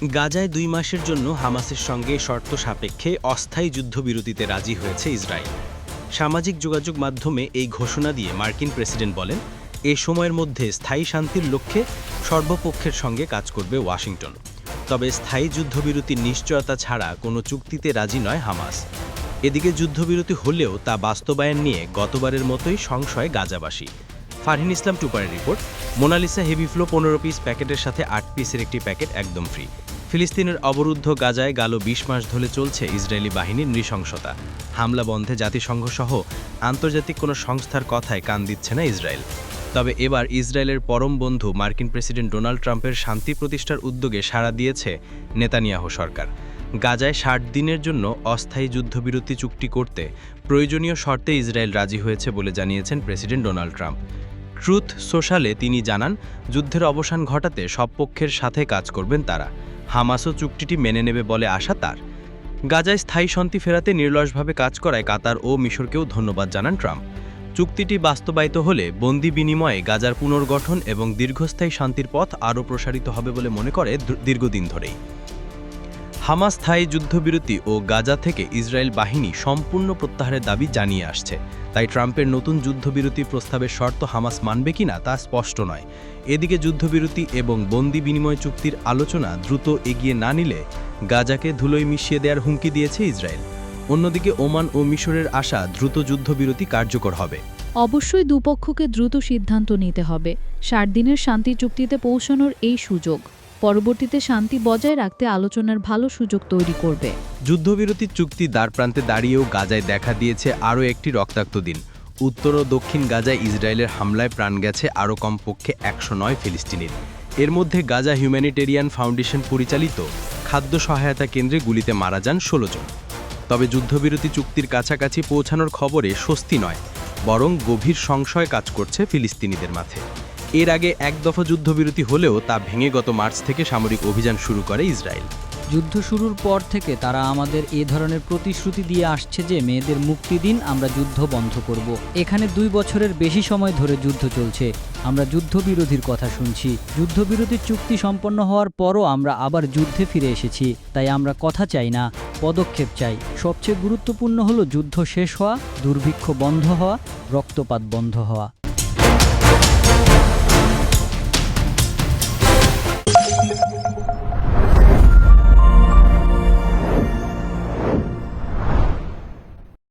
গাজায় ২ মাসের জন্য হামাসের সঙ্গে শর্ত সাপেক্ষে অস্থায়ী যুদ্ধবিরতিতে রাজি হয়েছে ইসরায়েল। সামাজিক যোগাযোগ মাধ্যমে এই ঘোষণা দিয়ে মার্কিন প্রেসিডেন্ট বলেন, এ সময়ের মধ্যে স্থায়ী শান্তির লক্ষ্যে সর্বপক্ষের সঙ্গে কাজ করবে ওয়াশিংটন। তবে স্থায়ী যুদ্ধবিরতির নিশ্চয়তা ছাড়া কোনো চুক্তিতে রাজি নয় হামাস। এদিকে যুদ্ধবিরতি হলেও তা বাস্তবায়ন নিয়ে গতবারের মতোই সংশয় গাজাবাসী। ফারহিন ইসলাম টুপারের রিপোর্ট। মোনালিসা হেভি ফ্লো ১৫ পিস প্যাকেটের সাথে ৮ পিসের একটি প্যাকেট একদম ফ্রি। ফিলিস্তিনের অবরুদ্ধ গাজায় গেল ২০ মাস ধরে চলছে ইসরায়েলি বাহিনীর নৃশংসতা। হামলা বন্ধে জাতিসংঘসহ আন্তর্জাতিক কোনো সংস্থার কথায় কান দিচ্ছে না ইসরায়েল। তবে এবার ইসরায়েলের পরম বন্ধু মার্কিন প্রেসিডেন্ট ডোনাল্ড ট্রাম্পের শান্তি প্রতিষ্ঠার উদ্যোগে সাড়া দিয়েছে নেতানিয়াহু সরকার। গাজায় ৬০ দিনের জন্য অস্থায়ী যুদ্ধবিরতি চুক্তি করতে প্রয়োজনীয় শর্তে ইসরায়েল রাজি হয়েছে বলে জানিয়েছেন প্রেসিডেন্ট ডোনাল্ড ট্রাম্প। ট্রুথ সোশ্যালে তিনি জানান, যুদ্ধের অবসান ঘটাতে সব পক্ষের সাথে কাজ করবেন তারা। হামাসও চুক্তিটি মেনে নেবে বলে আশা তার। গাজায় স্থায়ী শান্তি ফেরাতে নির্লসভাবে কাজ করায় কাতার ও মিশরকেও ধন্যবাদ জানান ট্রাম্প। চুক্তিটি বাস্তবায়িত হলে বন্দি বিনিময়ে গাজার পুনর্গঠন এবং দীর্ঘস্থায়ী শান্তির পথ আরও প্রসারিত হবে বলে মনে করে দীর্ঘদিন ধরেই। হামাস স্থায়ী যুদ্ধবিরতি ও গাজা থেকে ইসরায়েল বাহিনী সম্পূর্ণ প্রত্যাহারের দাবি জানিয়ে আসছে। তাই ট্রাম্পের নতুন যুদ্ধবিরতি প্রস্তাবের শর্ত হামাস মানবে কিনা তা স্পষ্ট নয়। এদিকে যুদ্ধবিরতি এবং বন্দি বিনিময় চুক্তির আলোচনা দ্রুত এগিয়ে না নিলে গাজাকে ধুলোয় মিশিয়ে দেওয়ার হুমকি দিয়েছে ইসরায়েল। অন্যদিকে ওমান ও মিশরের আশা দ্রুত যুদ্ধবিরতি কার্যকর হবে। অবশ্যই দুপক্ষকে দ্রুত সিদ্ধান্ত নিতে হবে। ৬০ দিনের শান্তি চুক্তিতে পৌঁছানোর এই সুযোগ পরবর্তীতে শান্তি বজায় রাখতে আলোচনার ভালো সুযোগ তৈরি করবে। যুদ্ধবিরতি চুক্তি দ্বারপ্রান্তে দাঁড়িয়েও গাজায় দেখা দিয়েছে আরও একটি রক্তাক্ত দিন। উত্তর ও দক্ষিণ গাজায় ইসরায়েলের হামলায় প্রাণ গেছে আরও কমপক্ষে ১০৯ ফিলিস্তিনির। এর মধ্যে গাজা হিউম্যানিটেরিয়ান ফাউন্ডেশন পরিচালিত খাদ্য সহায়তা কেন্দ্রে গুলিতে মারা যান ১৬ জন। তবে যুদ্ধবিরতি চুক্তির কাছাকাছি পৌঁছানোর খবরে স্বস্তি নয়, বরং গভীর সংশয় কাজ করছে ফিলিস্তিনিদের মাঝে। এর আগে এক দফা যুদ্ধবিরতি হলেও তা ভেঙে গত মার্চ থেকে সামরিক অভিযান শুরু করে ইসরায়েল। যুদ্ধ শুরুর পর থেকে তারা আমাদের এ ধরনের প্রতিশ্রুতি দিয়ে আসছে যে মেয়েদের মুক্তি দিন, আমরা যুদ্ধ বন্ধ করব। এখানে ২ বছরের বেশি সময় ধরে যুদ্ধ চলছে, আমরা যুদ্ধবিরতির কথা শুনছি। যুদ্ধবিরতির চুক্তি সম্পন্ন হওয়ার পরও আমরা আবার যুদ্ধে ফিরে এসেছি। তাই আমরা কথা চাই না, পদক্ষেপ চাই। সবচেয়ে গুরুত্বপূর্ণ হলো যুদ্ধ শেষ হওয়া, দুর্ভিক্ষ বন্ধ হওয়া, রক্তপাত বন্ধ হওয়া।